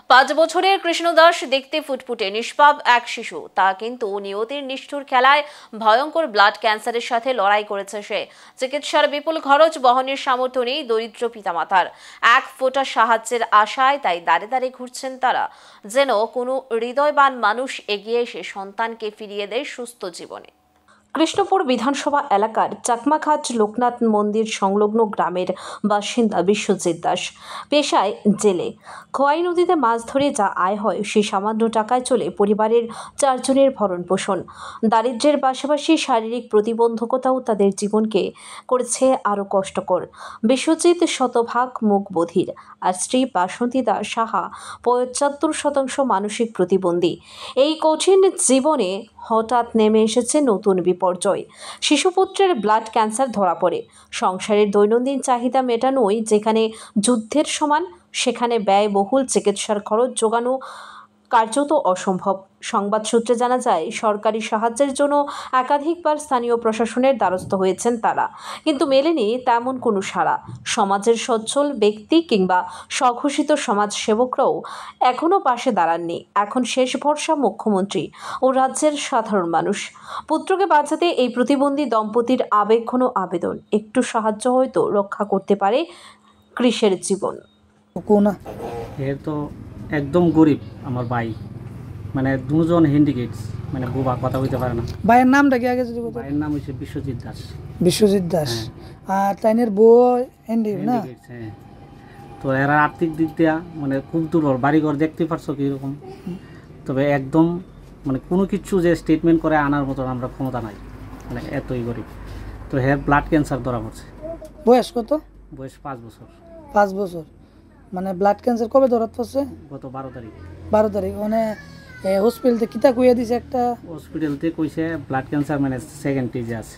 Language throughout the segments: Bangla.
5 বছরের কৃষ্ণদাস দেখতে ফুটফুটে নিষ্পাপ এক শিশু, তা কিন্তু নিয়তির নিষ্ঠুর খেলায় ভয়ঙ্কর ব্লাড ক্যান্সারের সাথে লড়াই করেছে সে। চিকিৎসার বিপুল খরচ বহনের সামর্থ্য নেই দরিদ্র পিতামাতার। এক ফোঁটা সাহায্যের আশায় তাই দাঁড়ে দাঁড়িয়ে ঘুরছেন তারা, যেন কোনো হৃদয়বান মানুষ এগিয়ে এসে সন্তানকে ফিরিয়ে দেয় সুস্থ জীবনে। কৃষ্ণপুর বিধানসভা এলাকার চাকমাঘাট লোকনাথ মন্দির সংলগ্ন গ্রামের বাসিন্দা বিশ্বজিৎ দাস। পেশায় জেলে। খোয়াই নদীতে মাছ ধরে যা আয় হয় সেই সামান্য টাকায় চলে পরিবারের 4 জনের ভরণ পোষণ। দারিদ্র্যের পাশাপাশি শারীরিক প্রতিবন্ধকতাও তাদের জীবনকে করেছে আরও কষ্টকর। বিশ্বজিৎ শতভাগ মুখ বধির, আর স্ত্রী বাসন্তী দাস সাহা 75% মানসিক প্রতিবন্ধী। এই কঠিন জীবনে হঠাৎ নেমে এসেছে নতুন বিপর্যয়। শিশুপুত্রের ব্লাড ক্যান্সার ধরা পড়ে। সংসারের দৈনন্দিন চাহিদা মেটানোই যেখানে যুদ্ধের সমান, সেখানে ব্যয়বহুল চিকিৎসার খরচ জোগানো কার্যত অসম্ভব। সংবাদ সূত্রে জানা যায়, সরকারি সাহায্যের জন্য একাধিকবার স্থানীয় প্রশাসনের দ্বারস্থ হয়েছেন তারা, কিন্তু মেলেনি তেমন কোনো সাড়া। সমাজের সচ্ছল ব্যক্তি কিংবা স্বঘোষিত সমাজসেবকরাও এখনও পাশে দাঁড়াননি। এখন শেষ ভরসা মুখ্যমন্ত্রী ও রাজ্যের সাধারণ মানুষ। পুত্রকে বাঁচাতে এই প্রতিবন্ধী দম্পতির আবেগঘন আবেদন, একটু সাহায্য হয়তো রক্ষা করতে পারে কৃষের জীবন। তো একদম গরিব আমার ভাই, মানে দুজন হ্যান্ডিক্যাপস, মানে বোবা, কথা বলতে পারে না। ভাইয়ের নামটা কি আগে যদি বলতে? ভাইয়ের নাম হচ্ছে বিশ্বজিৎ দাস। বিশ্বজিৎ দাস। আর তাইনের বউ হ্যান্ডিক্যাপ না? হ্যাঁ। তো এরা আর্থিক দিক দিয়া মানে খুব দুর্বল। বাড়িঘর দেখতে পারছো কীরকম, তবে একদম মানে কোনো কিছু যে স্টেটমেন্ট করে আনার মতো আমরা ক্ষমতা নাই, মানে এতই গরিব। তো হ্যাঁ, ব্লাড ক্যান্সার ধরা পড়ছে। বয়স কত? বয়স 5 বছর। 5 বছর। মানে ব্লাড ক্যান্সার কবে ধরা পড়ছে? গত 12 তারিখ। 12 তারিখ। মানে হসপিটালতে কিতা কইয়া দিছে? একটা হসপিটালতে কইছে ব্লাড ক্যান্সার মানে সেকেন্ড স্টেজে আছে।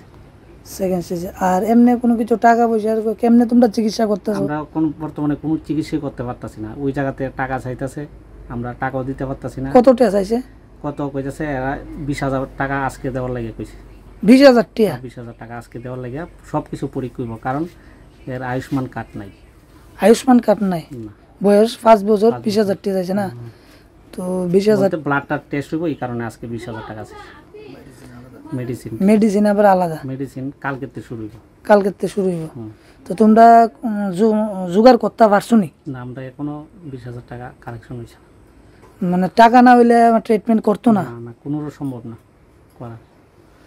সেকেন্ড স্টেজে। আর এমনি কোনো কিছু টাকা পয়সা কেমনে তোমরা চিকিৎসা করতেছো? আমরা বর্তমানে কোনো চিকিৎসা করতে পারতাছি না। ওই জায়গাতে টাকা চাইতেছে, আমরা টাকাও দিতে পারতাছি না। কত টাকা চাইছে? কত কইতেছে এরা 20,000 টাকা আজকে দেওয়ার লাগে কইছে। 20,000 টাকা? 20,000 টাকা আজকে দেওয়ার লাগে সব কিছু পরীক্ষা করব, কারণ এর আয়ুষ্মান কার্ড নাই। আয়ুষ্মান কার্ড নাই? বয়স 5 বছর, 20,000 টাকা চাইছে না? তো 20,000 ব্লাডটা টেস্ট হইব, এই কারণে আজকে 20,000 টাকা আছে। মেডিসিন আবার আলাদা? মেডিসিন কালকেতে শুরু হইব। কালকেতে শুরু হইব। তো তোমরা জোগাড় করতে পারছো নি? না, আমরা এখনো 20,000 টাকা কালেকশন হইছে। মানে টাকা না হইলে ট্রিটমেন্ট করতো না? না, কোনো সম্ভব না করা।